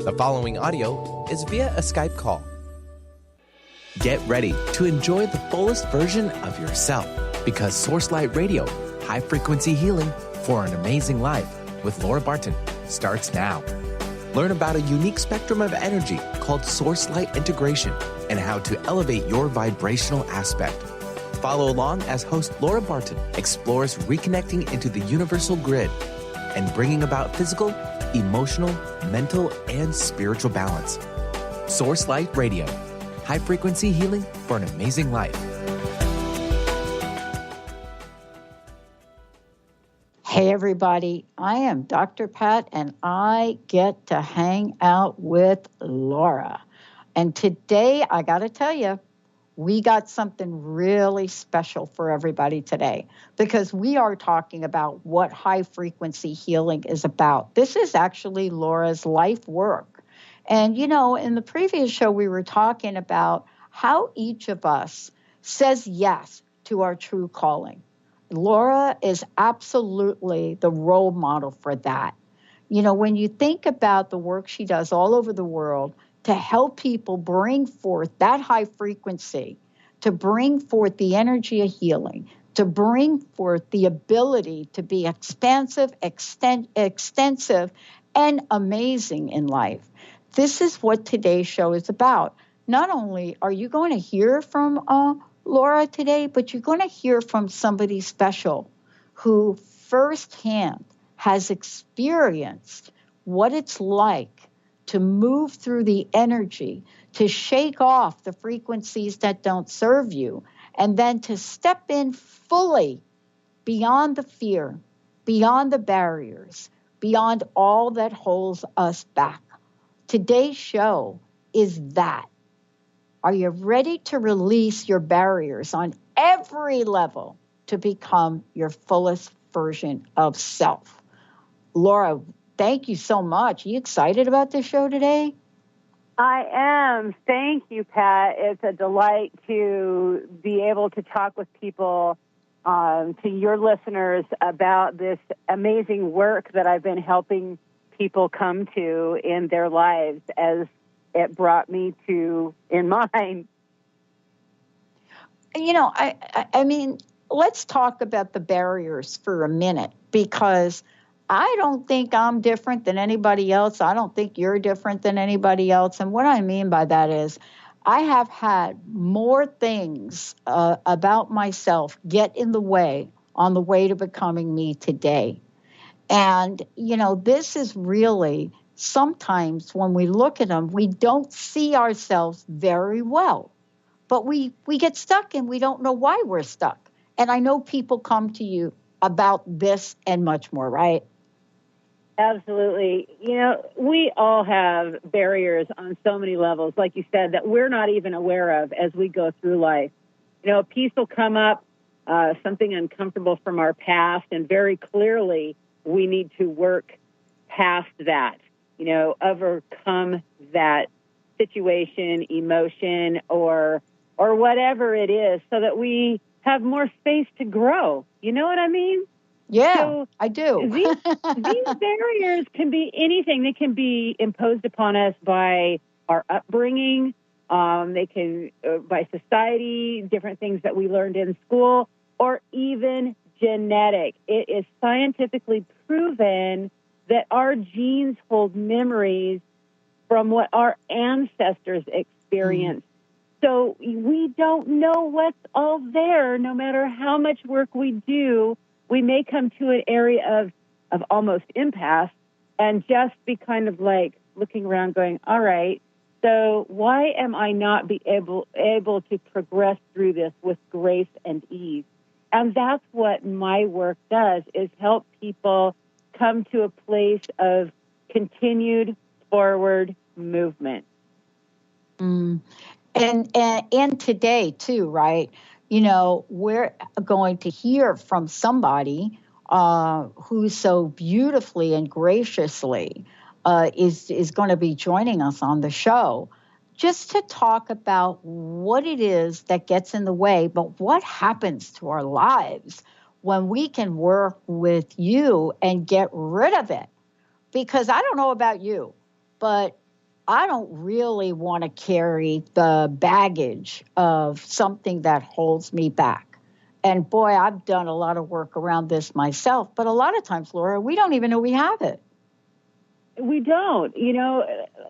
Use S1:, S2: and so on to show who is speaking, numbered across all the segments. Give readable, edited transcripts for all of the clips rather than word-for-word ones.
S1: The following audio is via a Skype call. Get ready to enjoy the fullest version of yourself because SourceLight Radio, high-frequency healing for an amazing life with Laura Barton starts now. Learn about a unique spectrum of energy called SourceLight integration and how to elevate your vibrational aspect. Follow along as host Laura Barton explores reconnecting into the universal grid and bringing about physical, emotional, mental, and spiritual balance. SourceLight Radio, high-frequency healing for an amazing life.
S2: Hey everybody, I am Dr. Pat and I get to hang out with Laura. And today, I got to tell you, we got something really special for everybody today because we are talking about what high-frequency healing is about. This is actually Laura's life work. And, you know, in the previous show, we were talking about how each of us says yes to our true calling. Laura is absolutely the role model for that. You know, when you think about the work she does all over the world to help people bring forth that high frequency, to bring forth the energy of healing, to bring forth the ability to be expansive, extensive, and amazing in life. This is what today's show is about. Not only are you going to hear from Laura today, but you're going to hear from somebody special who firsthand has experienced what it's like to move through the energy, to shake off the frequencies that don't serve you, and then to step in fully beyond the fear, beyond the barriers, beyond all that holds us back. Today's show is that. Are you ready to release your barriers on every level to become your fullest version of self? Laura, thank you so much. Are you excited about this show today?
S3: I am. Thank you, Pat. It's a delight to be able to talk with people, to your listeners, about this amazing work that I've been helping people come to in their lives as it brought me to in mine.
S2: You know, I mean, let's talk about the barriers for a minute, because I don't think I'm different than anybody else. I don't think you're different than anybody else. And what I mean by that is I have had more things about myself get in the way on the way to becoming me today. And, you know, this is really sometimes when we look at them, we don't see ourselves very well. But we get stuck and we don't know why we're stuck. And I know people come to you about this and much more, right?
S3: Absolutely. You know, we all have barriers on so many levels, like you said, that we're not even aware of as we go through life. You know, a piece will come up, something uncomfortable from our past, and very clearly we need to work past that, you know, overcome that situation, emotion, or whatever it is, so that we have more space to grow. You know what I mean?
S2: Yeah,
S3: so
S2: I do.
S3: These barriers can be anything. They can be imposed upon us by our upbringing. They can, by society, different things that we learned in school, or even genetic. It is scientifically proven that our genes hold memories from what our ancestors experienced. So we don't know what's all there. No matter how much work we do, we may come to an area of almost impasse and just be kind of like looking around going, all right, so why am I not able to progress through this with grace and ease? And that's what my work does, is help people come to a place of continued forward movement.
S2: And today too, right? You know, we're going to hear from somebody who so beautifully and graciously is going to be joining us on the show, just to talk about what it is that gets in the way, but what happens to our lives when we can work with you and get rid of it. Because I don't know about you, but I don't really want to carry the baggage of something that holds me back. And boy, I've done a lot of work around this myself, but a lot of times, Laura, we don't even know we have it.
S3: We don't.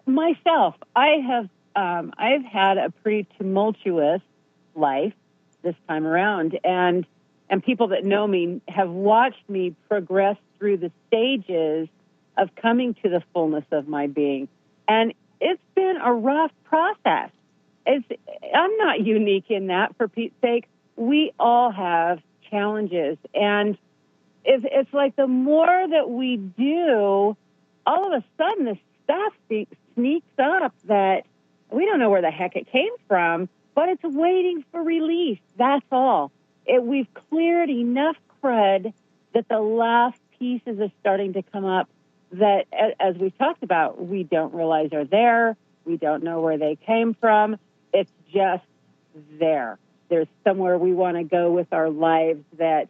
S3: Myself, I've had a pretty tumultuous life this time around, and people that know me have watched me progress through the stages of coming to the fullness of my being. And it's been a rough process. I'm not unique in that, for Pete's sake. We all have challenges. And it's like the more that we do, all of a sudden this stuff sneaks up that we don't know where the heck it came from, but it's waiting for release. That's all. We've cleared enough crud that the last pieces are starting to come up that, as we've talked about, we don't realize are there. We don't know where they came from. It's just there. There's somewhere we want to go with our lives that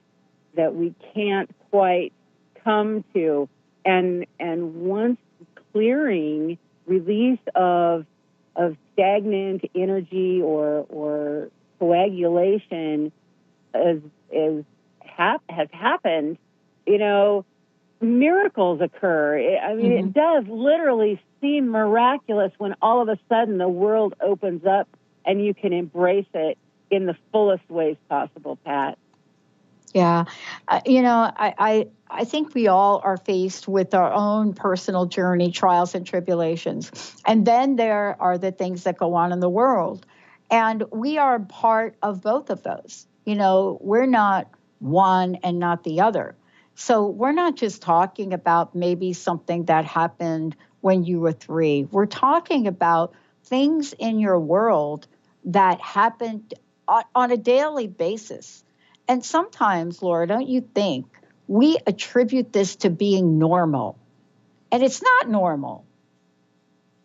S3: we can't quite come to. And once clearing, release of stagnant energy or coagulation has happened, miracles occur. I mean, It does literally seem miraculous when all of a sudden the world opens up and you can embrace it in the fullest ways possible, Pat.
S2: Yeah. I think we all are faced with our own personal journey, trials and tribulations. And then there are the things that go on in the world. And we are part of both of those. We're not one and not the other. So we're not just talking about maybe something that happened when you were 3. We're talking about things in your world that happened on a daily basis. And sometimes, Laura, don't you think we attribute this to being normal? And it's not normal.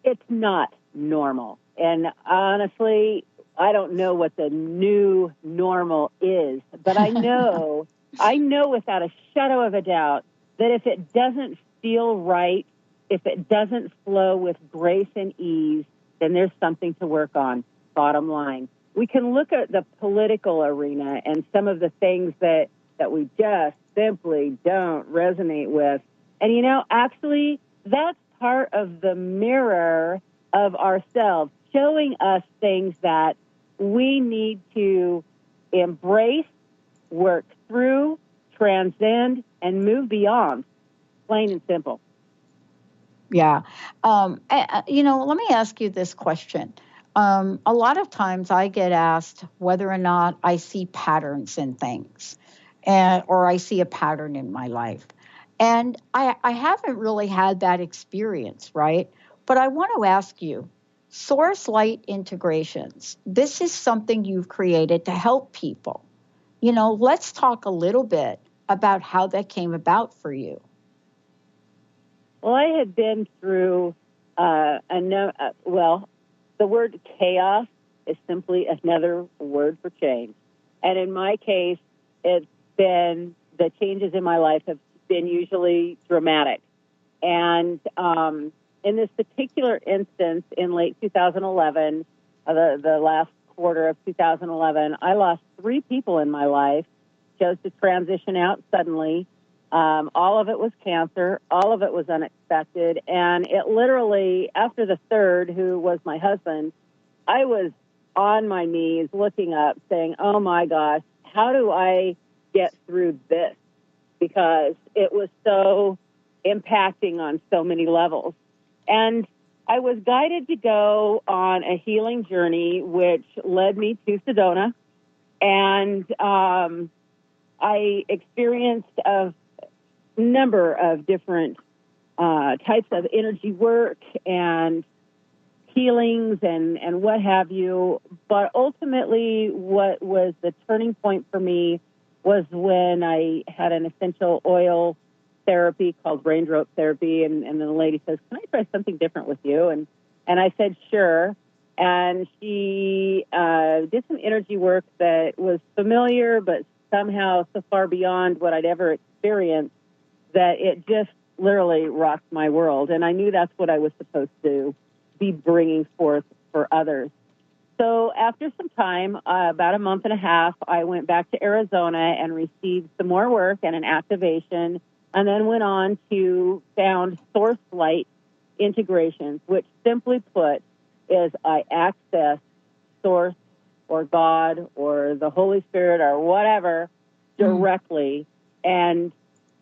S3: It's not normal. And honestly, I don't know what the new normal is, but I know without a shadow of a doubt that if it doesn't feel right, if it doesn't flow with grace and ease, then there's something to work on, bottom line. We can look at the political arena and some of the things that we just simply don't resonate with. And, actually, that's part of the mirror of ourselves, showing us things that we need to embrace, work through, transcend, and move beyond, plain and simple.
S2: Yeah. Let me ask you this question. A lot of times I get asked whether or not I see patterns in things or I see a pattern in my life. And I haven't really had that experience, right? But I want to ask you, SourceLight integrations, this is something you've created to help people. Let's talk a little bit about how that came about for you.
S3: Well, I had been through the word chaos is simply another word for change. And in my case, it's been, the changes in my life have been usually dramatic. And in this particular instance, in late 2011, the last quarter of 2011, I lost 3 people in my life, chose to transition out suddenly. All of it was cancer. All of it was unexpected. And it literally, after the third, who was my husband, I was on my knees looking up saying, oh my gosh, how do I get through this? Because it was so impacting on so many levels. And I was guided to go on a healing journey, which led me to Sedona. And I experienced a number of different types of energy work and healings and what have you. But ultimately, what was the turning point for me was when I had an essential oil therapy called raindrop therapy. And then the lady says, can I try something different with you? And I said, sure. And she did some energy work that was familiar, but somehow so far beyond what I'd ever experienced that it just literally rocked my world. And I knew that's what I was supposed to be bringing forth for others. So after some time, about a month and a half, I went back to Arizona and received some more work and an activation, and then went on to found SourceLight integrations, which simply put is I access Source or God or the Holy Spirit or whatever directly, and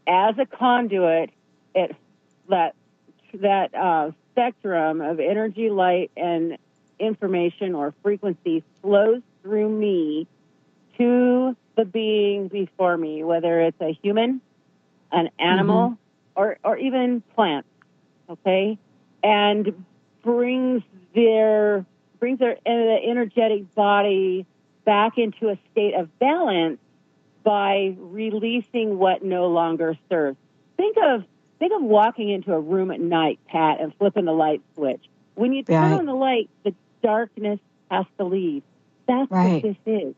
S3: as a conduit, that spectrum of energy, light, and information or frequency flows through me to the being before me, whether it's a human, an animal, or even plants, okay? And brings their energetic body back into a state of balance by releasing what no longer serves. Think of walking into a room at night, Pat, and flipping the light switch. When you turn on the light, the darkness has to leave. That's what this is.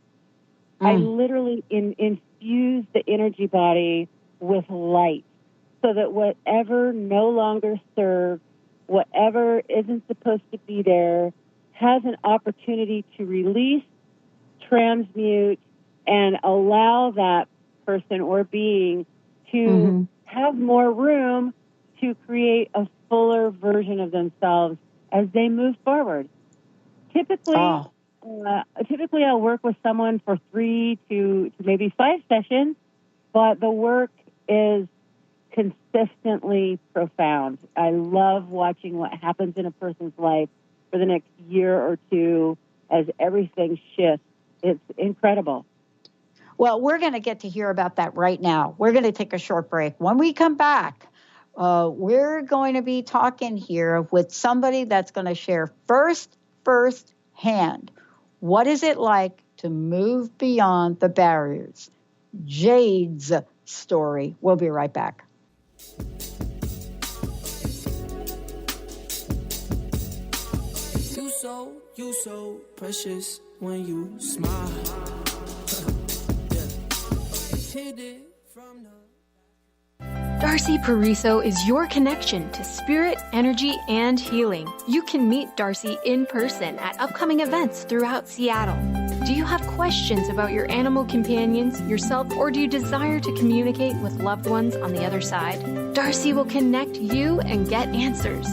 S3: I literally infuse the energy body with light so that whatever no longer serves, whatever isn't supposed to be there, has an opportunity to release, transmute, and allow that person or being to have more room to create a fuller version of themselves as they move forward. Typically, I'll work with someone for 3 to maybe 5 sessions, but the work is consistently profound. I love watching what happens in a person's life for the next year or two as everything shifts. It's incredible.
S2: Well, we're going to get to hear about that right now. We're going to take a short break. When we come back, we're going to be talking here with somebody that's going to share first hand. What is it like to move beyond the barriers? Jade's story. We'll be right back.
S4: You so precious when you smile. Hit it from the
S5: Darcy Pariso is your connection to spirit, energy, and healing. You can meet Darcy in person at upcoming events throughout Seattle. Do you have questions about your animal companions, yourself, or do you desire to communicate with loved ones on the other side? Darcy will connect you and get answers.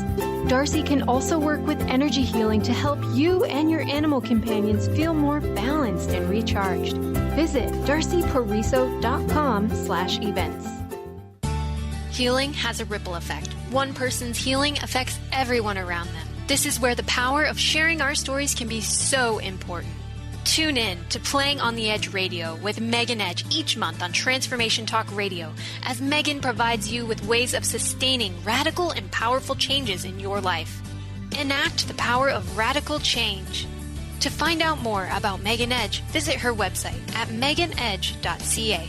S5: Darcy can also work with energy healing to help you and your animal companions feel more balanced and recharged. Visit darcypariso.com/events.
S6: Healing has a ripple effect. One person's healing affects everyone around them. This is where the power of sharing our stories can be so important. Tune in to Playing on the Edge Radio with Megan Edge each month on Transformation Talk Radio, as Megan provides you with ways of sustaining radical and powerful changes in your life. Enact the power of radical change. To find out more about Megan Edge, visit her website at meganedge.ca.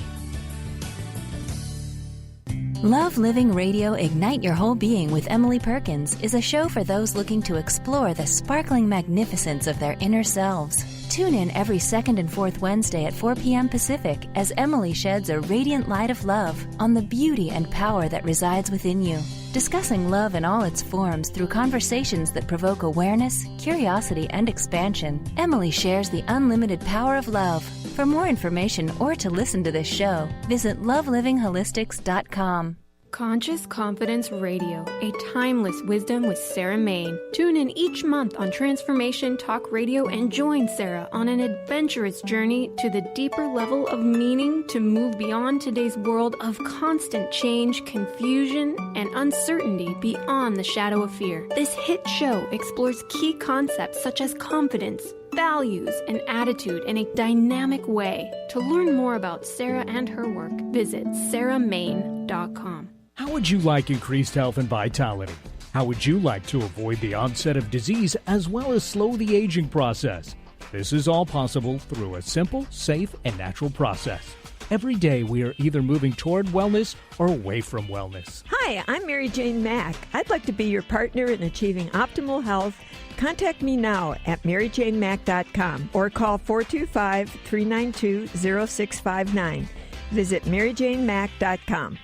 S7: Love Living Radio Ignite Your Whole Being with Emily Perkins is a show for those looking to explore the sparkling magnificence of their inner selves. Tune in every second and fourth Wednesday at 4 p.m. Pacific as Emily sheds a radiant light of love on the beauty and power that resides within you. Discussing love in all its forms through conversations that provoke awareness, curiosity, and expansion, Emily shares the unlimited power of love. For more information or to listen to this show, visit loveliving.holistics.com.
S5: Conscious Confidence Radio, a timeless wisdom with Sarah Main. Tune in each month on Transformation Talk Radio and join Sarah on an adventurous journey to the deeper level of meaning to move beyond today's world of constant change, confusion, and uncertainty beyond the shadow of fear. This hit show explores key concepts such as confidence, values, and attitude in a dynamic way. To learn more about Sarah and her work, visit sarahmain.com.
S8: How would you like increased health and vitality? How would you like to avoid the onset of disease as well as slow the aging process? This is all possible through a simple, safe, and natural process. Every day we are either moving toward wellness or away from wellness.
S9: Hi, I'm Mary Jane Mack. I'd like to be your partner in achieving optimal health. Contact me now at maryjanemack.com or call 425-392-0659. Visit maryjanemack.com.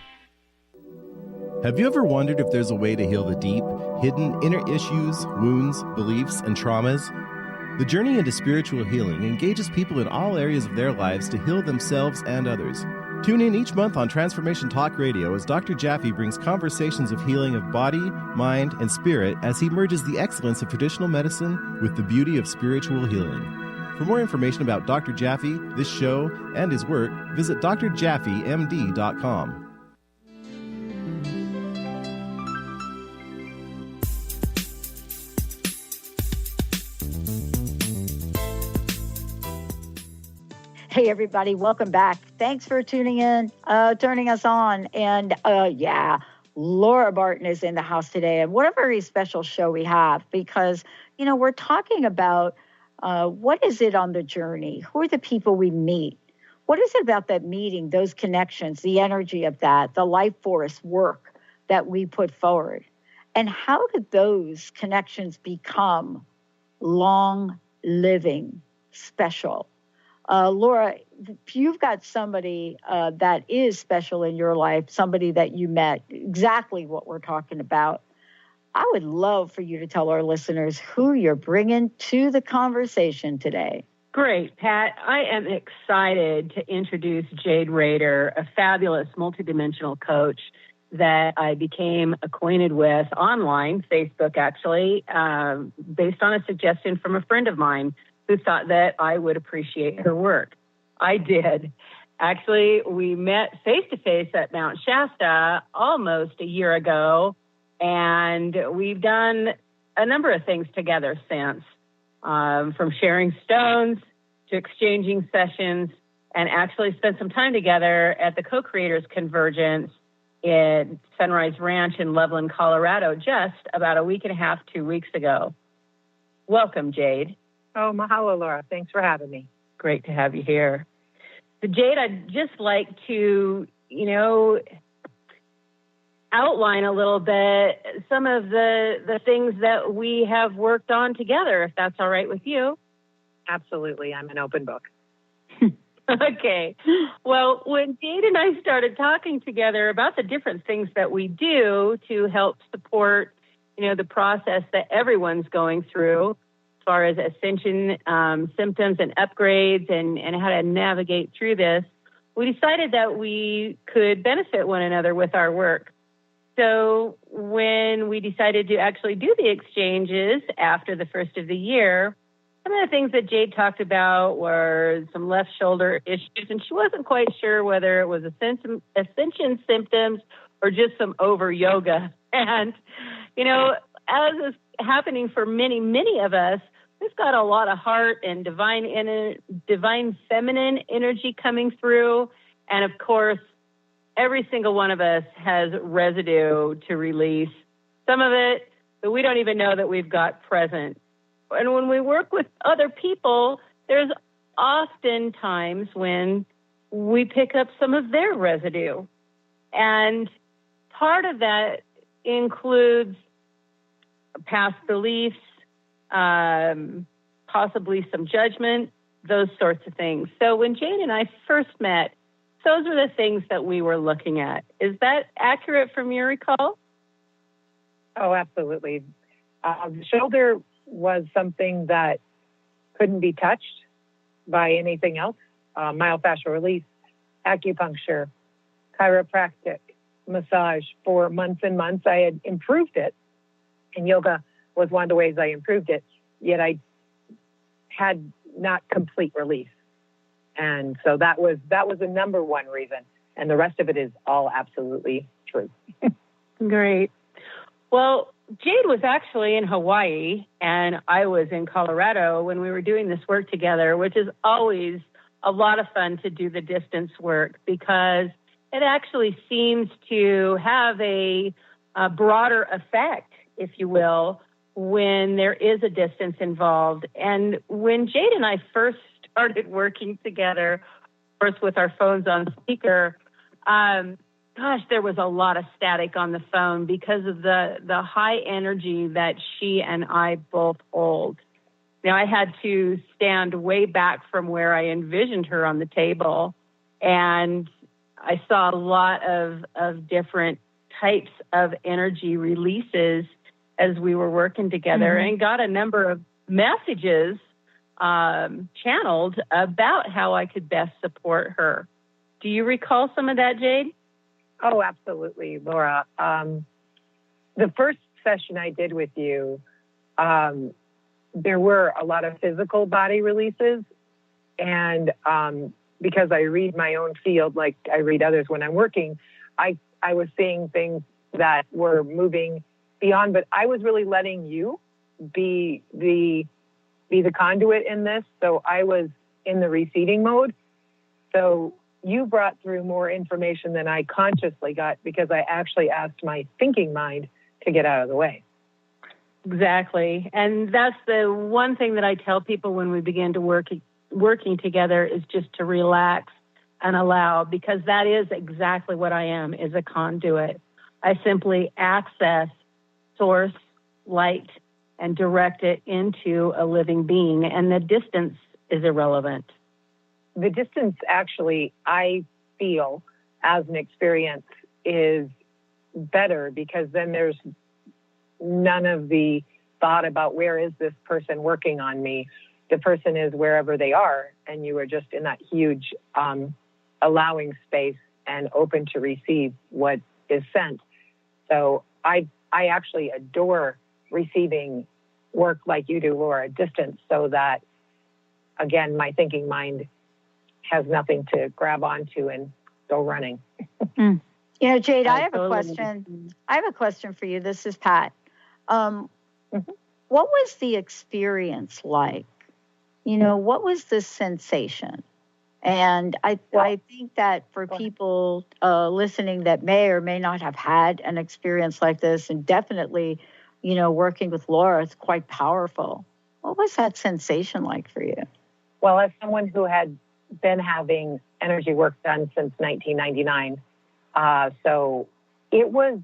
S10: Have you ever wondered if there's a way to heal the deep, hidden inner issues, wounds, beliefs, and traumas? The journey into spiritual healing engages people in all areas of their lives to heal themselves and others. Tune in each month on Transformation Talk Radio as Dr. Jaffe brings conversations of healing of body, mind, and spirit as he merges the excellence of traditional medicine with the beauty of spiritual healing. For more information about Dr. Jaffe, this show, and his work, visit drjaffemd.com.
S2: Hey, everybody, welcome back. Thanks for tuning in, turning us on. And Laura Barton is in the house today. And what a very special show we have because, we're talking about what is it on the journey? Who are the people we meet? What is it about that meeting, those connections, the energy of that, the life force work that we put forward? And how did those connections become long-living, special? Laura, you've got somebody that is special in your life, somebody that you met, exactly what we're talking about. I would love for you to tell our listeners who you're bringing to the conversation today.
S3: Great, Pat. I am excited to introduce Jade Rader, a fabulous multidimensional coach that I became acquainted with online, Facebook actually, based on a suggestion from a friend of mine who thought that I would appreciate her work. I did. Actually, we met face-to-face at Mount Shasta almost a year ago, and we've done a number of things together since, from sharing stones to exchanging sessions, and actually spent some time together at the Co-Creators Convergence in Sunrise Ranch in Loveland, Colorado, just about a week and a half, 2 weeks ago. Welcome, Jade.
S11: Oh, mahalo, Laura. Thanks for having me.
S3: Great to have you here. So, Jade, I'd just like to, outline a little bit some of the things that we have worked on together, if that's all right with you.
S11: Absolutely. I'm an open book.
S3: Okay. Well, when Jade and I started talking together about the different things that we do to help support, the process that everyone's going through, as far as ascension symptoms and upgrades and how to navigate through this, we decided that we could benefit one another with our work. So when we decided to actually do the exchanges after the first of the year, some of the things that Jade talked about were some left shoulder issues, and she wasn't quite sure whether it was ascension symptoms or just some over yoga. And, as is happening for many, many of us, we've got a lot of heart and divine feminine energy coming through. And, of course, every single one of us has residue to release. Some of it that we don't even know that we've got present. And when we work with other people, there's often times when we pick up some of their residue. And part of that includes past beliefs, possibly some judgment, those sorts of things. So when Jade and I first met, those are the things that we were looking at. Is that accurate from your recall?
S11: Oh, absolutely. The shoulder was something that couldn't be touched by anything else. Myofascial release, acupuncture, chiropractic, massage for months and months. I had improved it, and yoga was one of the ways I improved it, yet I had not complete relief. And so that was the number one reason. And the rest of it is all absolutely true.
S3: Great. Well, Jade was actually in Hawaii and I was in Colorado when we were doing this work together, which is always a lot of fun to do the distance work because it actually seems to have a broader effect, if you will, when there is a distance involved. And when Jade and I first started working together, of course, with our phones on speaker, there was a lot of static on the phone because of the high energy that she and I both hold. Now, I had to stand way back from where I envisioned her on the table, and I saw a lot of different types of energy releases
S12: as we were working together and got a number of messages channeled about how I could best support her. Do you recall some of that, Jade?
S11: Oh, absolutely, Laura. The first session I did with you, there were a lot of physical body releases. And because I read my own field like I read others when I'm working, I was seeing things that were moving beyond, but I was really letting you be the conduit in this. So I was in the receiving mode. So you brought through more information than I consciously got because I actually asked my thinking mind to get out of the way.
S12: Exactly. And that's the one thing that I tell people when we begin to working together is just to relax and allow, because that is exactly what I am, is a conduit. I simply access source light and direct it into a living being, and the distance is irrelevant.
S11: The distance actually, I feel, as an experience, is better because then there's none of the thought about where is this person working on me. The person is wherever they are, and you are just in that huge allowing space and open to receive what is sent. So I actually adore receiving work like you do, Laura, distance, so that, again, my thinking mind has nothing to grab onto and go running.
S2: You know, Jade, I have a question. I have a question for you. This is Pat. What was the experience like? You know, what was the sensation? And I think that for people listening that may or may not have had an experience like this, and definitely, you know, working with Laura, it's quite powerful. What was that sensation like for you?
S11: Well, as someone who had been having energy work done since 1999, so it was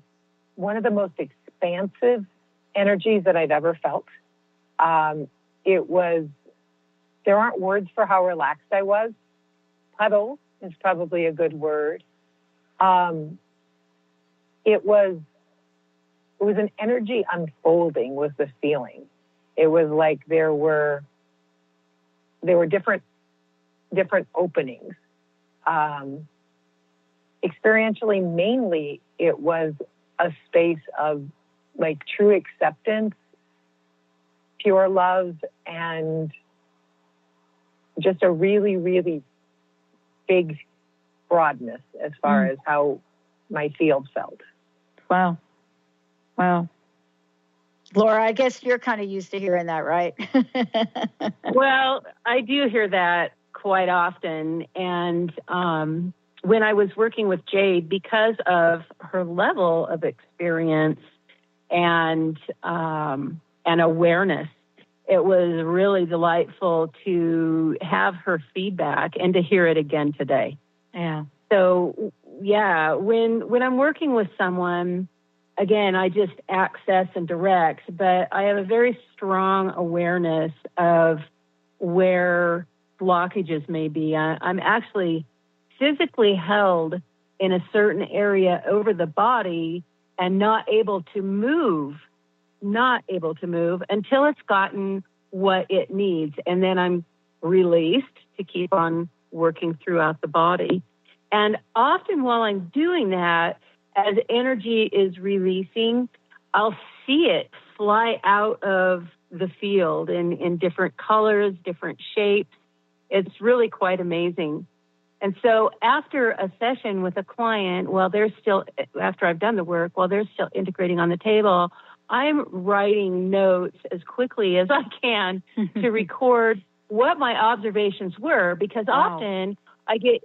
S11: one of the most expansive energies that I've ever felt. There aren't words for how relaxed I was. Puddle is probably a good word. It was an energy unfolding was the feeling. It was like there were different openings. Experientially, mainly, it was a space of like true acceptance, pure love, and just a really, really big broadness as far as how my field felt.
S2: Wow. Laura, I guess you're kind of used to hearing that, right?
S12: Well, I do hear that quite often. And when I was working with Jade, because of her level of experience and awareness, it was really delightful to have her feedback and to hear it again today.
S2: Yeah.
S12: So, yeah, when I'm working with someone, again, I just access and direct, but I have a very strong awareness of where blockages may be. I'm actually physically held in a certain area over the body and not able to move until it's gotten what it needs. And then I'm released to keep on working throughout the body. And often while I'm doing that, as energy is releasing, I'll see it fly out of the field in different colors, different shapes. It's really quite amazing. And so after a session with a client, after I've done the work, while they're still integrating on the table, I'm writing notes as quickly as I can to record what my observations were, because often I get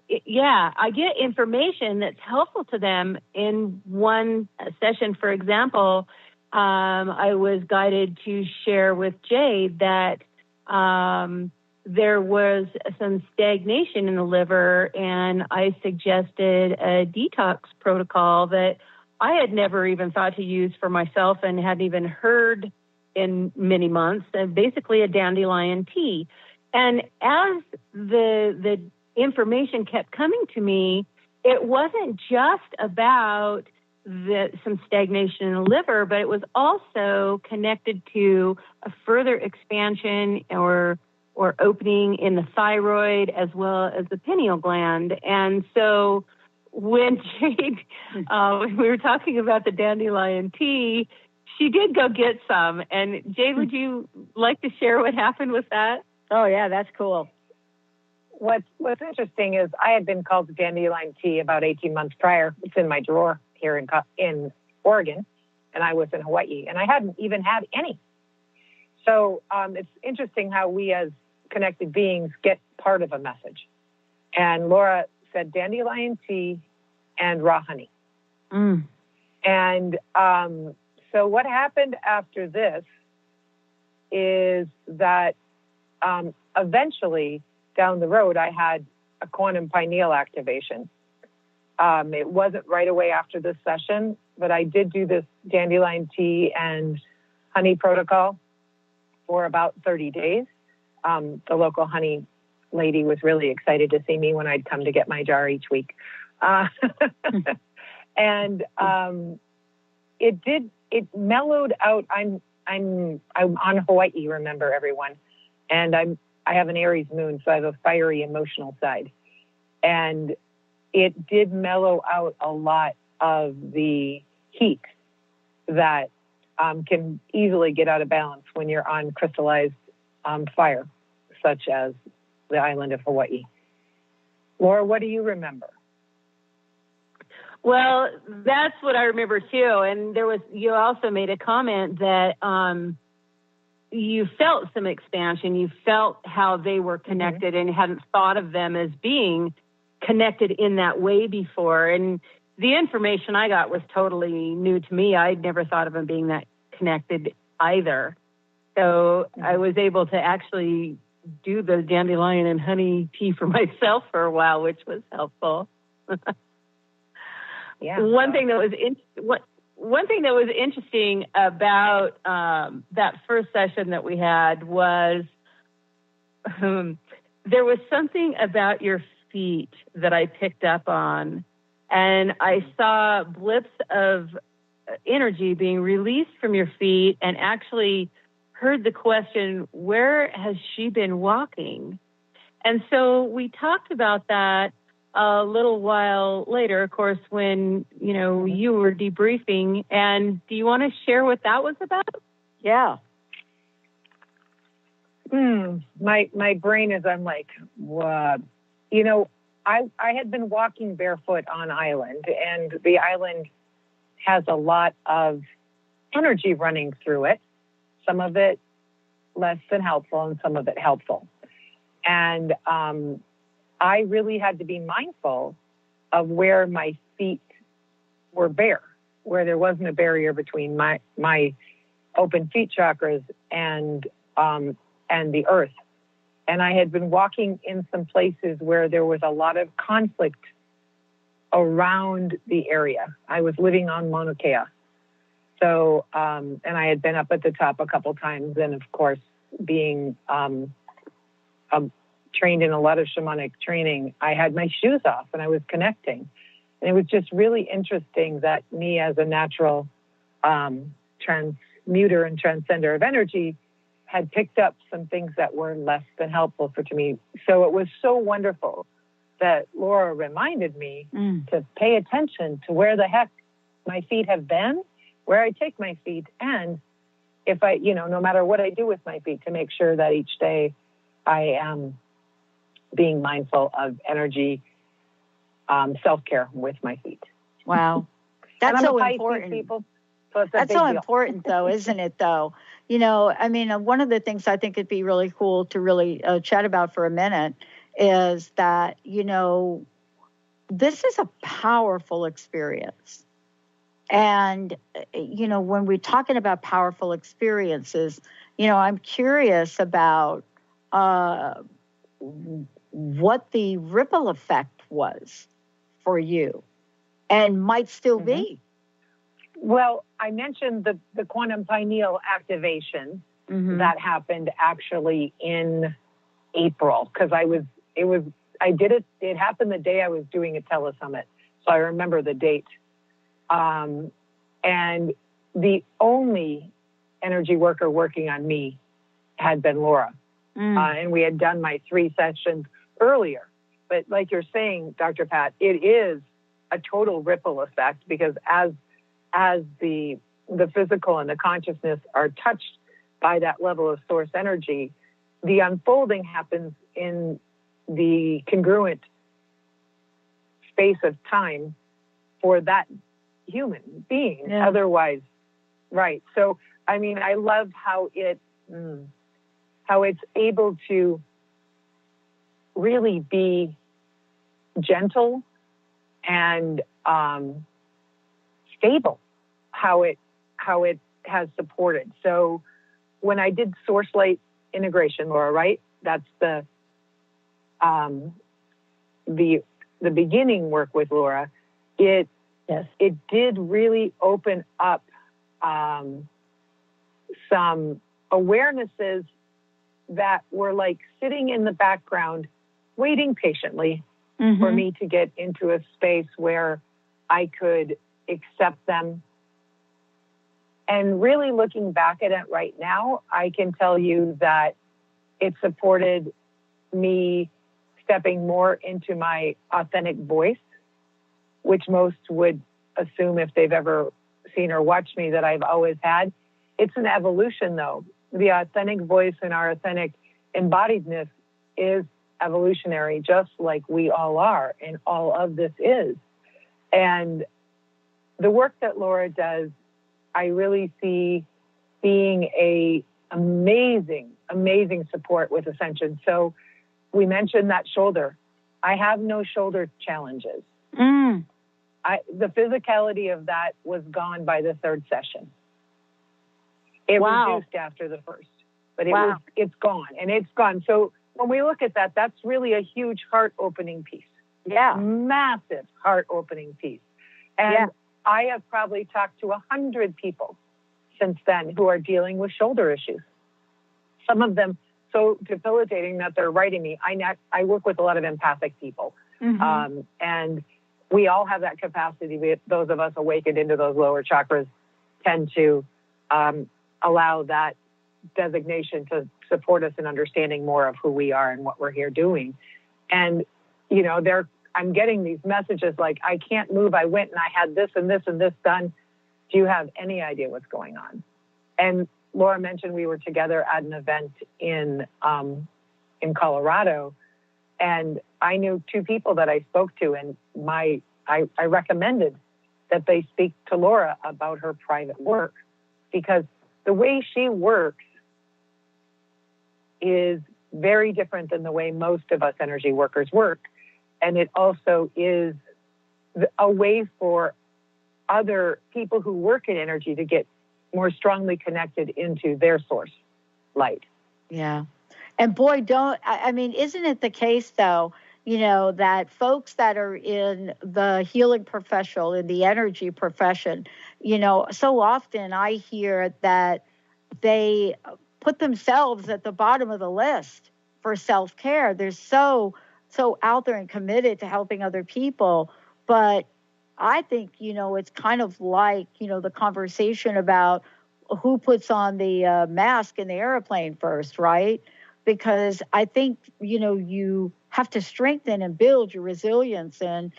S12: information that's helpful to them. In one session, for example, I was guided to share with Jade that there was some stagnation in the liver, and I suggested a detox protocol that I had never even thought to use for myself and hadn't even heard in many months, and basically a dandelion tea. And as the information kept coming to me, it wasn't just about some stagnation in the liver, but it was also connected to a further expansion or opening in the thyroid as well as the pineal gland. And so when Jade, we were talking about the dandelion tea, she did go get some. And Jade, would you like to share what happened with that?
S2: Oh, yeah, that's cool.
S11: What's interesting is I had been called to dandelion tea about 18 months prior. It's in my drawer here in Oregon, and I was in Hawaii, and I hadn't even had any. So it's interesting how we as connected beings get part of a message. And Laura said dandelion tea and raw honey.
S2: Mm.
S11: And so what happened after this is that eventually down the road, I had a quantum pineal activation. It wasn't right away after this session, but I did do this dandelion tea and honey protocol for about 30 days. The local honey lady was really excited to see me when I'd come to get my jar each week. And it mellowed out. I'm on Hawaii, remember everyone. And I have an Aries moon, so I have a fiery emotional side. And it did mellow out a lot of the heat that can easily get out of balance when you're on crystallized fire, such as the island of Hawaii. Laura, what do you remember?
S12: Well, that's what I remember too. And you also made a comment that you felt some expansion. You felt how they were connected and hadn't thought of them as being connected in that way before. And the information I got was totally new to me. I'd never thought of them being that connected either. So I was able to actually do the dandelion and honey tea for myself for a while, which was helpful.
S11: Yeah.
S12: One thing that was interesting about that first session that we had was there was something about your feet that I picked up on, and I saw blips of energy being released from your feet, and actually heard the question, where has she been walking? And so we talked about that a little while later, of course, when, you were debriefing. And do you want to share what that was about?
S2: Yeah.
S11: My brain is, I'm like, what? I had been walking barefoot on island, and the island has a lot of energy running through it. Some of it less than helpful and some of it helpful. And I really had to be mindful of where my feet were bare, where there wasn't a barrier between my open feet chakras and the earth. And I had been walking in some places where there was a lot of conflict around the area. I was living on Mauna Kea. So, and I had been up at the top a couple times. And of course, being trained in a lot of shamanic training, I had my shoes off and I was connecting. And it was just really interesting that me as a natural transmuter and transcender of energy had picked up some things that were less than helpful to me. So it was so wonderful that Laura reminded me to pay attention to where the heck my feet have been, where I take my feet, and if I, no matter what I do with my feet, to make sure that each day I am being mindful of energy, self-care with my feet.
S2: Wow. That's so important.
S11: People, so
S2: that's so important, though, isn't it, though? One of the things I think it'd be really cool to really chat about for a minute is that, this is a powerful experience. And, when we're talking about powerful experiences, I'm curious about what the ripple effect was for you and might still be.
S11: Well, I mentioned the quantum pineal activation that happened actually in April, because it happened the day I was doing a telesummit. So I remember the date. And the only energy worker working on me had been Laura. And we had done my 3 sessions earlier. But like you're saying, Dr. Pat, it is a total ripple effect, because as the physical and the consciousness are touched by that level of source energy, the unfolding happens in the congruent space of time for that human being. Yeah. Otherwise, right. So, I mean, I love how it's able to really be gentle and stable, how it has supported. So when I did SourceLight integration, Laura, right? That's the beginning work with Laura. It did really open up some awarenesses that were like sitting in the background, waiting patiently for me to get into a space where I could accept them. And really looking back at it right now, I can tell you that it supported me stepping more into my authentic voice, which most would assume if they've ever seen or watched me that I've always had. It's an evolution, though. The authentic voice and our authentic embodiedness is evolutionary, just like we all are, and all of this is. And the work that Laura does, I really see being a amazing support with Ascension. So we mentioned that shoulder. I have no shoulder challenges. The physicality of that was gone by the 3rd session. It reduced after the 1st, but it's gone, and it's gone. So when we look at that, that's really a huge heart-opening piece. Yeah. Massive heart-opening piece. And I have probably talked to 100 people since then who are dealing with shoulder issues. Some of them so debilitating that they're writing me. I work with a lot of empathic people. And we all have that capacity. Those of us awakened into those lower chakras tend to allow that designation to support us in understanding more of who we are and what we're here doing. And, you know, I'm getting these messages like, I can't move. I went and I had this and this and this done. Do you have any idea what's going on? And Laura mentioned we were together at an event in Colorado, and I knew 2 people that I spoke to, and I recommended that they speak to Laura about her private work, because the way she works is very different than the way most of us energy workers work. And it also is a way for other people who work in energy to get more strongly connected into their source light.
S2: Yeah. And boy, isn't it the case though, you know, that folks that are in the healing profession, in the energy profession, you know, so often I hear that they put themselves at the bottom of the list for self-care. They're so out there and committed to helping other people. But I think, you know, it's kind of like, you know, the conversation about who puts on the mask in the airplane first, right? Because I think, you know, you have to strengthen and build your resilience and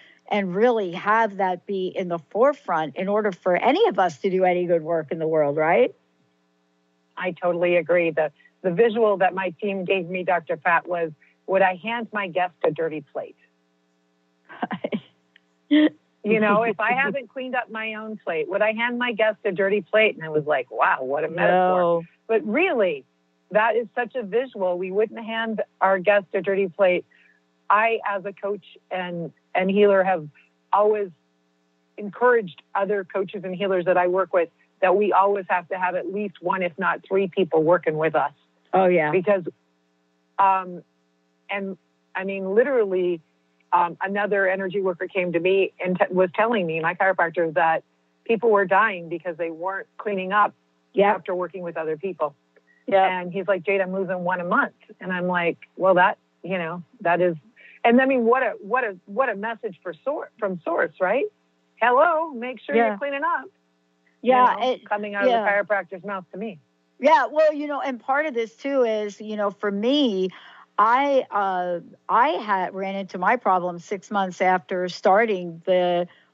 S2: really have that be in the forefront in order for any of us to do any good work in the world, right?
S11: I totally agree. The visual that my team gave me, Dr. Pat, was, would I hand my guest a dirty plate? You know, if I haven't cleaned up my own plate, would I hand my guest a dirty plate? And I was like, wow, what a metaphor. No. But really, that is such a visual. We wouldn't hand our guest a dirty plate. I, as a coach and healer, have always encouraged other coaches and healers that I work with that we always have to have at least 1, if not 3 people working with us.
S2: Oh, yeah.
S11: Because, and I mean, literally, another energy worker came to me and was telling me, my chiropractor, that people were dying because they weren't cleaning up after working with other people. Yeah. And he's like, Jade, I'm losing 1 a month. And I'm like, well, that, you know, that is, and I mean, what a message from Source, right? hello, make sure you're cleaning up.
S2: Yeah.
S11: You know, coming out of the chiropractor's mouth to me.
S2: Yeah. Well, and part of this too is, for me, I ran into my problem 6 months after starting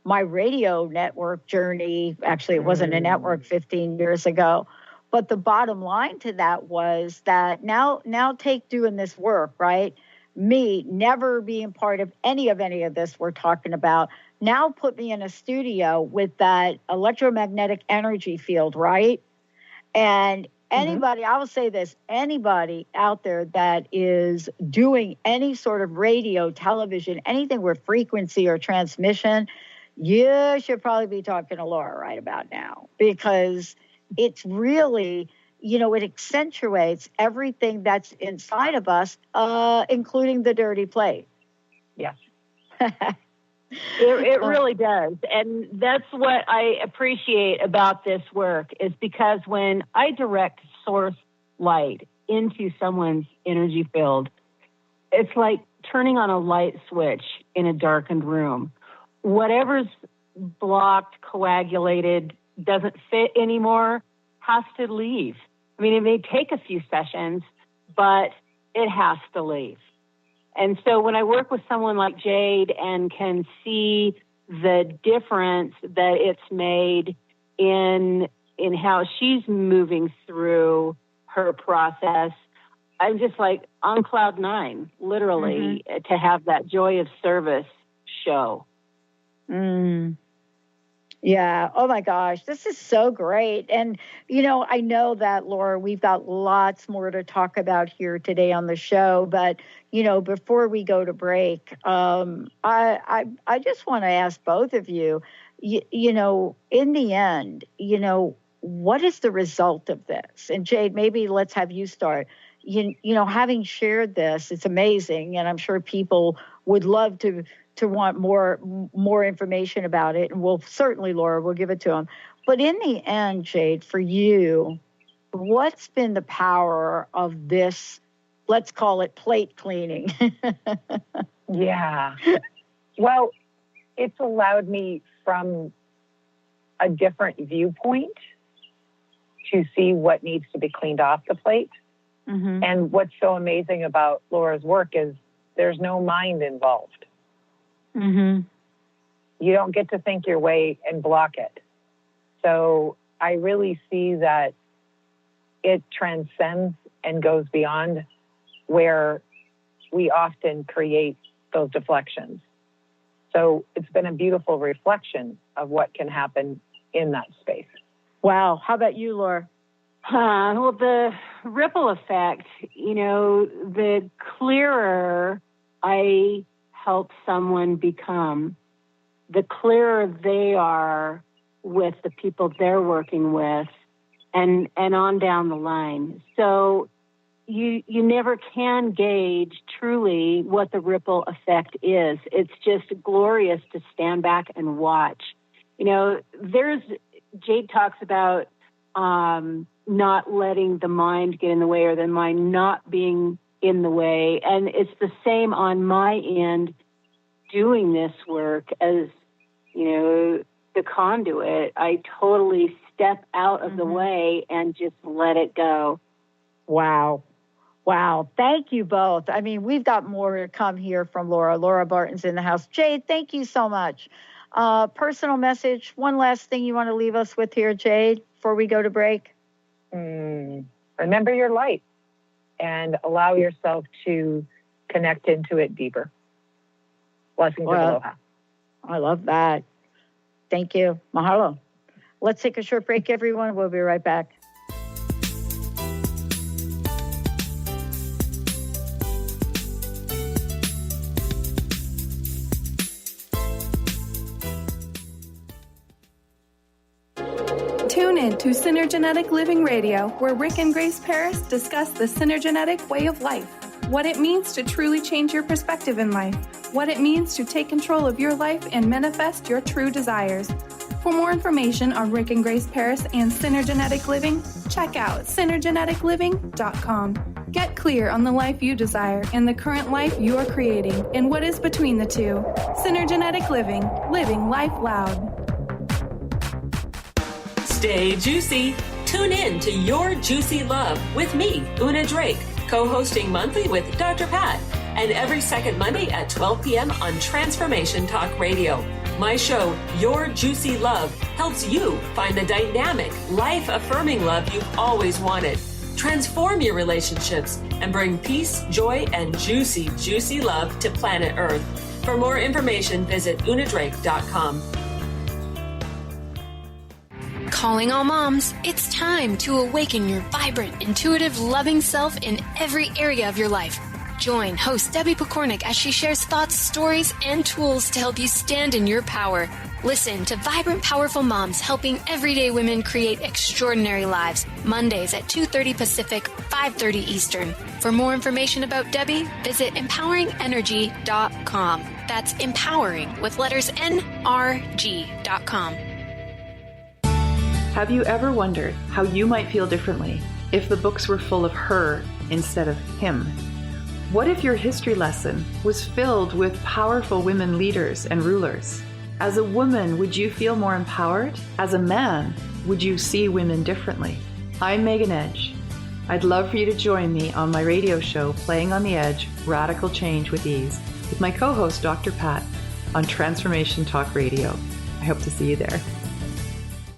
S2: my radio network journey. Actually, it wasn't a network 15 years ago. But the bottom line to that was that now take doing this work, right? Me never being part of any of this we're talking about. Now put me in a studio with that electromagnetic energy field, right? And anybody, I will say this, anybody out there that is doing any sort of radio, television, anything with frequency or transmission, you should probably be talking to Laura right about now, because it's really, it accentuates everything that's inside of us, including the dirty plate.
S11: Yes.
S12: It really does. And that's what I appreciate about this work, is because when I direct SourceLight into someone's energy field, it's like turning on a light switch in a darkened room. Whatever's blocked, coagulated, doesn't fit anymore, has to leave. I mean, it may take a few sessions, but it has to leave. And so when I work with someone like Jade and can see the difference that it's made in how she's moving through her process, I'm just like on cloud nine, literally, to have that joy of service show.
S2: Yeah. Oh my gosh, this is so great. And, I know that, Laura, we've got lots more to talk about here today on the show, but, before we go to break, I just want to ask both of you, in the end, what is the result of this? And Jade, maybe let's have you start. Having shared this, it's amazing. And I'm sure people would love to want more information about it. And certainly, Laura, we'll give it to them. But in the end, Jade, for you, what's been the power of this, let's call it plate cleaning?
S11: Yeah. Well, it's allowed me from a different viewpoint to see what needs to be cleaned off the plate. And what's so amazing about Laura's work is there's no mind involved. You don't get to think your way and block it. So I really see that it transcends and goes beyond where we often create those deflections. So it's been a beautiful reflection of what can happen in that space.
S2: Wow. How about you, Laura?
S12: Well, the ripple effect, the clearer I help someone become, the clearer they are with the people they're working with, and on down the line. So you never can gauge truly what the ripple effect is. It's just glorious to stand back and watch. Jade talks about not letting the mind get in the way, or the mind not being in the way. And it's the same on my end doing this work as, the conduit. I totally step out of the way and just let it go.
S2: Wow. Thank you both. I mean, we've got more to come here from Laura. Laura Barton's in the house. Jade, thank you so much. Personal message. One last thing you want to leave us with here, Jade, before we go to break?
S11: Remember your light and allow yourself to connect into it deeper. Blessings of aloha.
S2: I love that. Thank you. Mahalo. Let's take a short break, everyone. We'll be right back.
S5: Tune in to Synergenetic Living Radio, where Rick and Grace Paris discuss the synergenetic way of life, what it means to truly change your perspective in life, what it means to take control of your life and manifest your true desires. For more information on Rick and Grace Paris and Synergenetic Living, check out synergeneticliving.com. Get clear on the life you desire and the current life you are creating and what is between the two. Synergenetic Living, living life loud.
S13: Stay juicy. Tune in to Your Juicy Love with me, Una Drake, co-hosting monthly with Dr. Pat, and every second Monday at 12 p.m. on Transformation Talk Radio. My show, Your Juicy Love, helps you find the dynamic, life-affirming love you've always wanted. Transform your relationships and bring peace, joy, and juicy, juicy love to planet Earth. For more information, visit unadrake.com.
S6: Calling all moms, it's time to awaken your vibrant, intuitive, loving self in every area of your life. Join host Debbie Pokornik as she shares thoughts, stories, and tools to help you stand in your power. Listen to Vibrant, Powerful Moms helping everyday women create extraordinary lives. Mondays at 2:30 Pacific, 5:30 Eastern. For more information about Debbie, visit empoweringenergy.com. That's empowering with letters NRG.com.
S14: Have you ever wondered how you might feel differently if the books were full of her instead of him? What if your history lesson was filled with powerful women leaders and rulers? As a woman, would you feel more empowered? As a man, would you see women differently? I'm Megan Edge. I'd love for you to join me on my radio show, Playing on the Edge, Radical Change with Ease, with my co-host, Dr. Pat, on Transformation Talk Radio. I hope to see you there.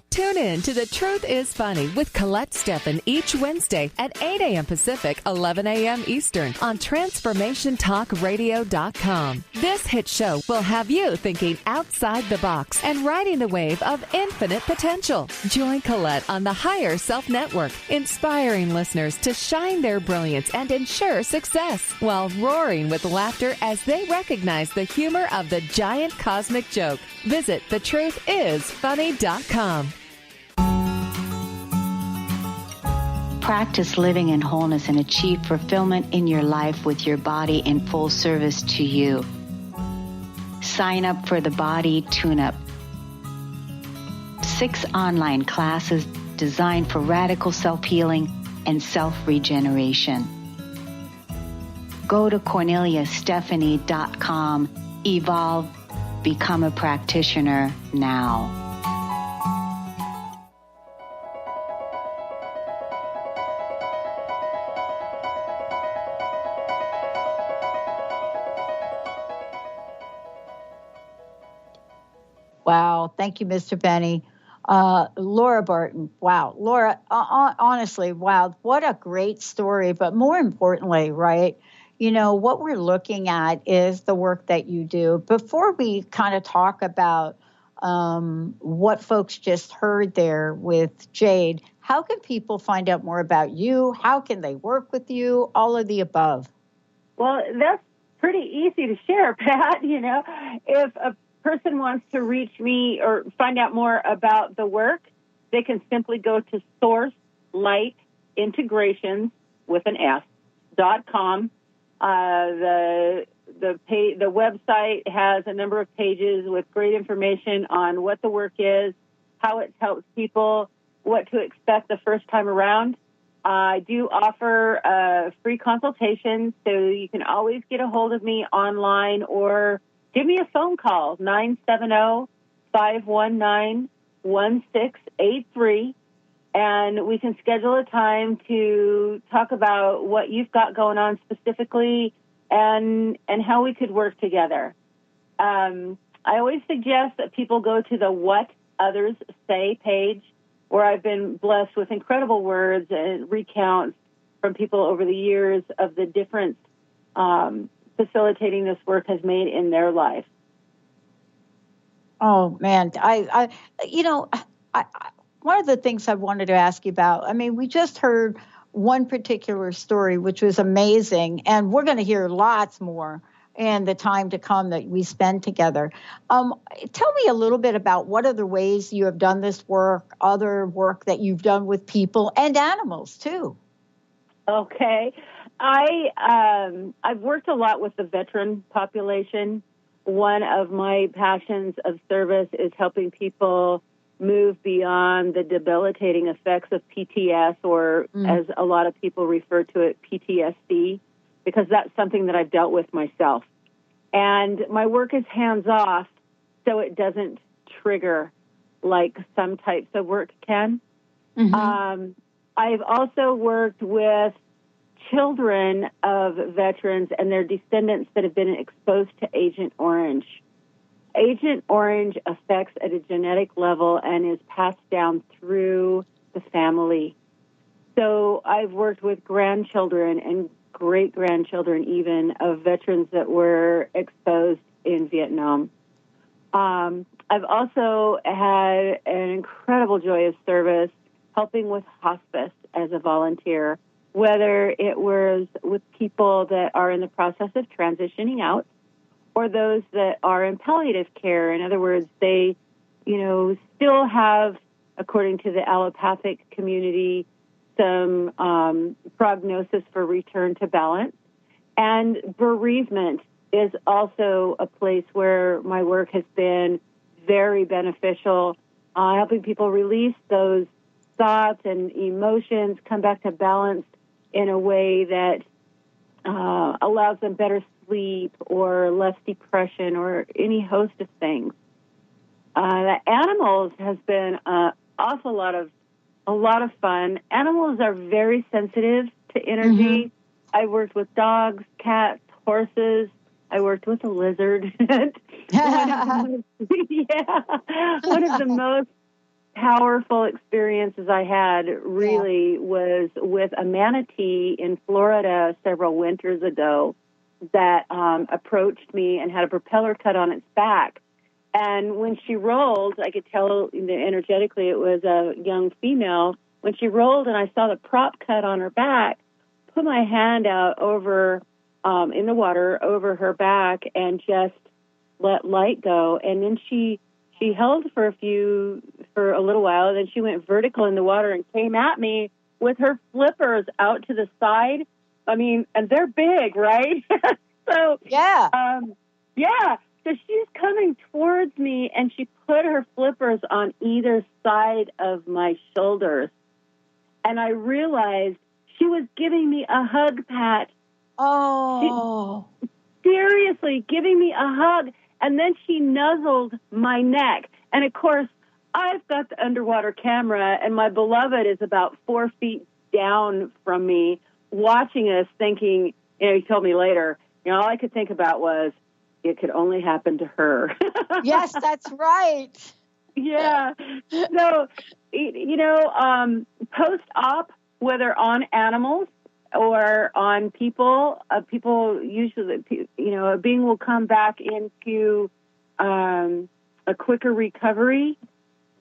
S15: Tune in to The Truth is Funny with Colette Steffen each Wednesday at 8 a.m. Pacific, 11 a.m. Eastern on TransformationTalkRadio.com. This hit show will have you thinking outside the box and riding the wave of infinite potential. Join Colette on the Higher Self Network, inspiring listeners to shine their brilliance and ensure success while roaring with laughter as they recognize the humor of the giant cosmic joke. Visit thetruthisfunny.com.
S16: Practice living in wholeness and achieve fulfillment in your life with your body in full service to you. Sign up for the Body Tune-Up. 6 online classes designed for radical self-healing and self-regeneration. Go to CorneliaStephanie.com. Evolve. Become a practitioner now.
S2: Wow. Thank you, Mr. Benny. Laura Barton. Wow. Laura, honestly, wow. What a great story. But more importantly, right, you know, what we're looking at is the work that you do. Before we kind of talk about what folks just heard there with Jade, how can people find out more about you? How can they work with you? All of the above.
S3: Well, that's pretty easy to share, Pat. You know, if a person wants to reach me or find out more about the work, they can simply go to SourceLight Integrations with an S.com. The website has a number of pages with great information on what the work is, how it helps people, what to expect the first time around. I do offer a free consultation, so you can always get a hold of me online or give me a phone call, 970-519-1683, and we can schedule a time to talk about what you've got going on specifically and how we could work together. I always suggest that people go to the What Others Say page, where I've been blessed with incredible words and recounts from people over the years of the difference facilitating this work has made in their life.
S2: Oh man, I one of the things I wanted to ask you about, I mean, we just heard one particular story, which was amazing, and we're going to hear lots more in the time to come that we spend together. Tell me a little bit about what other ways you have done this work, other work that you've done with people and animals too.
S3: Okay. I've worked a lot with the veteran population. One of my passions of service is helping people move beyond the debilitating effects of PTS, or as a lot of people refer to it, PTSD, because that's something that I've dealt with myself. And my work is hands-off, so it doesn't trigger like some types of work can.
S2: Mm-hmm.
S3: I've also worked with children of veterans and their descendants that have been exposed to Agent Orange. Agent Orange affects at a genetic level and is passed down through the family. So I've worked with grandchildren and great-grandchildren even of veterans that were exposed in Vietnam. I've also had an incredible joy of service helping with hospice as a volunteer, whether it was with people that are in the process of transitioning out or those that are in palliative care. In other words, they, still have, according to the allopathic community, some prognosis for return to balance. And bereavement is also a place where my work has been very beneficial, helping people release those thoughts and emotions, come back to balance in a way that allows them better sleep or less depression or any host of things. The animals has been a lot of fun. Animals are very sensitive to energy. Mm-hmm. I worked with dogs, cats, horses. I worked with a lizard. One of the most powerful experiences I had really was with a manatee in Florida several winters ago that approached me and had a propeller cut on its back. And when she rolled, I could tell energetically it was a young female. When she rolled and I saw the prop cut on her back, put my hand out over in the water over her back and just let light go. And then she held for a little while, and then she went vertical in the water and came at me with her flippers out to the side. I mean, and they're big, right? So so she's coming towards me, and she put her flippers on either side of my shoulders. And I realized she was giving me a hug, Pat.
S2: Oh.
S3: Seriously, giving me a hug. And then she nuzzled my neck. And, of course, I've got the underwater camera, and my beloved is about 4 feet down from me, watching us, thinking, he told me later, all I could think about was, it could only happen to her.
S2: Yes, that's right.
S3: Yeah. So, post-op, whether on animals or on people, people usually, a being will come back into a quicker recovery,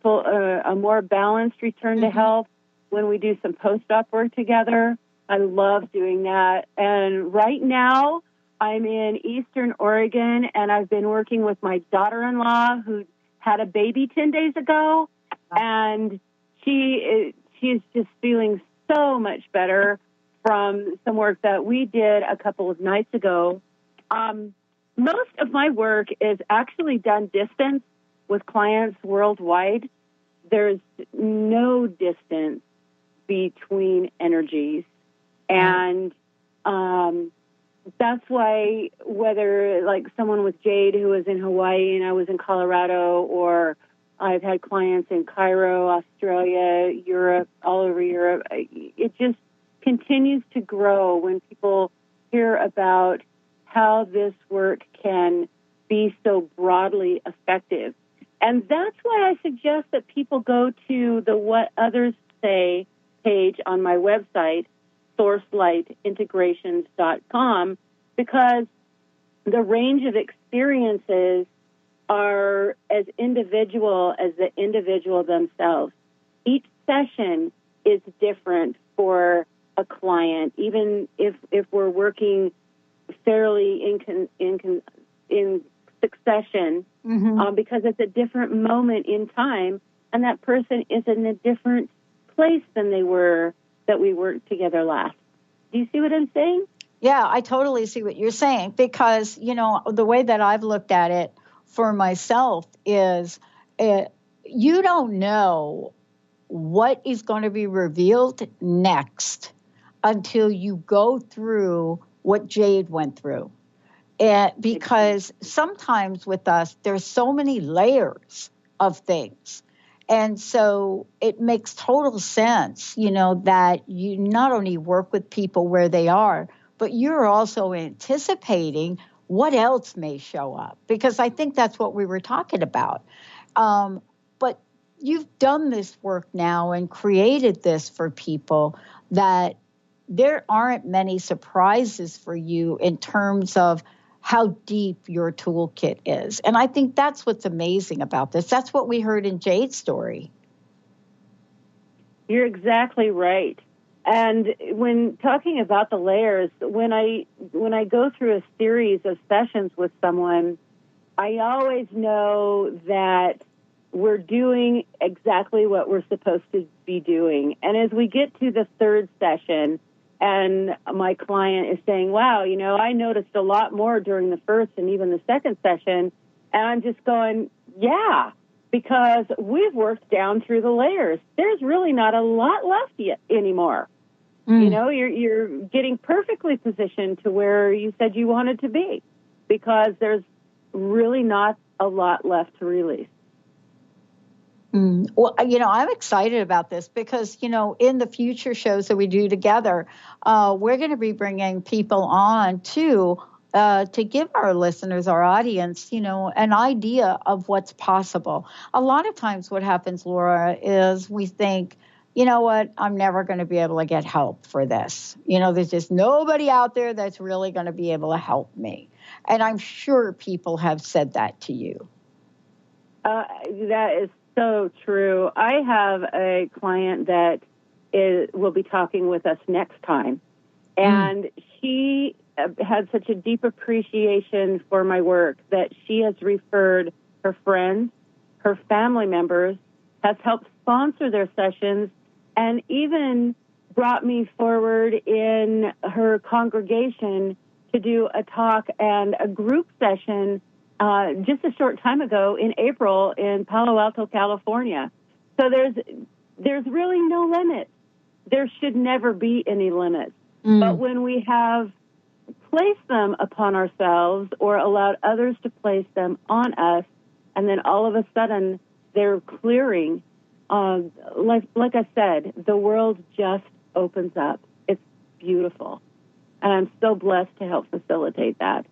S3: a more balanced return to health when we do some post-op work together. I love doing that. And right now, I'm in Eastern Oregon, and I've been working with my daughter-in-law who had a baby 10 days ago, and she's just feeling so much better from some work that we did a couple of nights ago. Most of my work is actually done distance with clients worldwide. There's no distance between energies. And that's why whether like someone with Jade who was in Hawaii and I was in Colorado, or I've had clients in Cairo, Australia, Europe, all over Europe, it just continues to grow when people hear about how this work can be so broadly effective. And that's why I suggest that people go to the What Others Say page on my website, SourceLightIntegrations.com, because the range of experiences are as individual as the individual themselves. Each session is different for a client, even if we're working fairly in succession, because it's a different moment in time, and that person is in a different place than they were that we worked together last. Do you see what I'm saying?
S2: Yeah, I totally see what you're saying, because, the way that I've looked at it for myself is you don't know what is going to be revealed next until you go through what Jade went through. Because sometimes with us, there's so many layers of things. And so it makes total sense, that you not only work with people where they are, but you're also anticipating what else may show up, because I think that's what we were talking about. But you've done this work now and created this for people that there aren't many surprises for you in terms of how deep your toolkit is. And I think that's what's amazing about this. That's what we heard in Jade's story.
S3: You're exactly right. And when talking about the layers, when I go through a series of sessions with someone, I always know that we're doing exactly what we're supposed to be doing. And as we get to the third session, and my client is saying, wow, I noticed a lot more during the first and even the second session. And I'm just going, yeah, because we've worked down through the layers. There's really not a lot left yet anymore. You're getting perfectly positioned to where you said you wanted to be, because there's really not a lot left to release.
S2: Well, I'm excited about this because, in the future shows that we do together, we're going to be bringing people on to give our listeners, our audience, an idea of what's possible. A lot of times what happens, Laura, is we think, you know what, I'm never going to be able to get help for this. There's just nobody out there that's really going to be able to help me. And I'm sure people have said that to you.
S3: That is so true. I have a client that will be talking with us next time, and she had such a deep appreciation for my work that she has referred her friends, her family members, has helped sponsor their sessions, and even brought me forward in her congregation to do a talk and a group session just a short time ago in April in Palo Alto, California. So there's really no limit. There should never be any limits. But when we have placed them upon ourselves or allowed others to place them on us, and then all of a sudden they're clearing, like I said, the world just opens up. It's beautiful. And I'm so blessed to help facilitate that.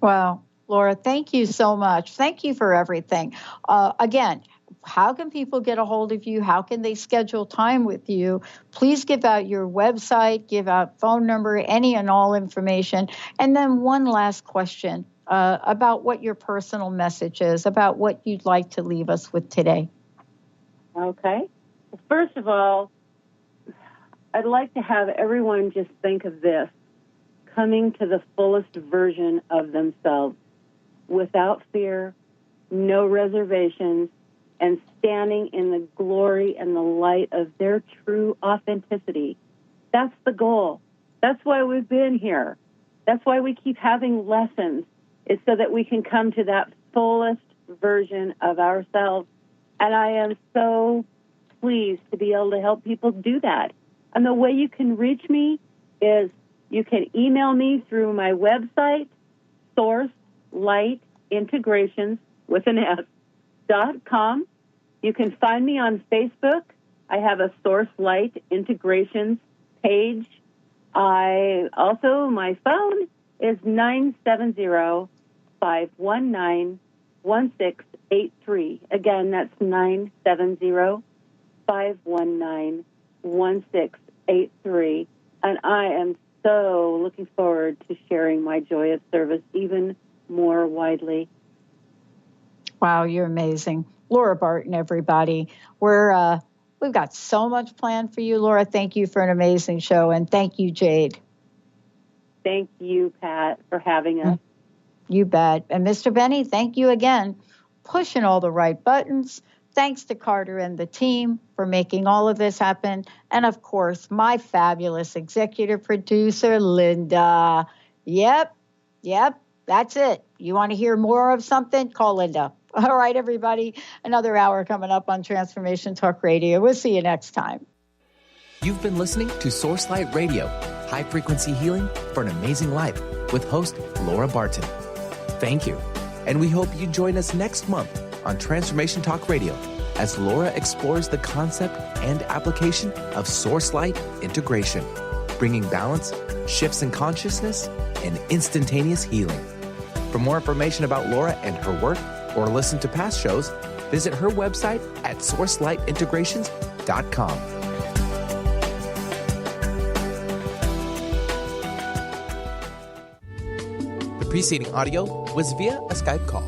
S2: Wow. Laura, thank you so much. Thank you for everything. Again, how can people get a hold of you? How can they schedule time with you? Please give out your website, give out phone number, any and all information. And then one last question about what your personal message is, about what you'd like to leave us with today.
S3: Okay. Well, first of all, I'd like to have everyone just think of this: coming to the fullest version of themselves, without fear, no reservations, and standing in the glory and the light of their true authenticity. That's the goal. That's why we've been here. That's why we keep having lessons. It's so that we can come to that fullest version of ourselves. And I am so pleased to be able to help people do that. And the way you can reach me is you can email me through my website, SourceLight Integrations with an S.com. You can find me on Facebook. I have a SourceLight Integrations page. My phone is 970-519-1683. Again, that's 970-519-1683. And I am so looking forward to sharing my joyous service even more widely.
S2: Wow, you're amazing. Laura Barton, everybody. We've got so much planned for you, Laura. Thank you for an amazing show, and thank you, Jade.
S3: Thank you, Pat, for having us.
S2: You bet. And Mr. Benny, thank you again. Pushing all the right buttons. Thanks to Carter and the team for making all of this happen. And, of course, my fabulous executive producer, Linda. Yep, that's it. You want to hear more of something? Call Linda. All right, everybody. Another hour coming up on Transformation Talk Radio. We'll see you next time.
S1: You've been listening to SourceLight Radio, high-frequency healing for an amazing life with host Laura Barton. Thank you, and we hope you join us next month on Transformation Talk Radio as Laura explores the concept and application of SourceLight integration, bringing balance, shifts in consciousness, and instantaneous healing. For more information about Laura and her work, or listen to past shows, visit her website at SourceLightIntegrations.com. The preceding audio was via a Skype call.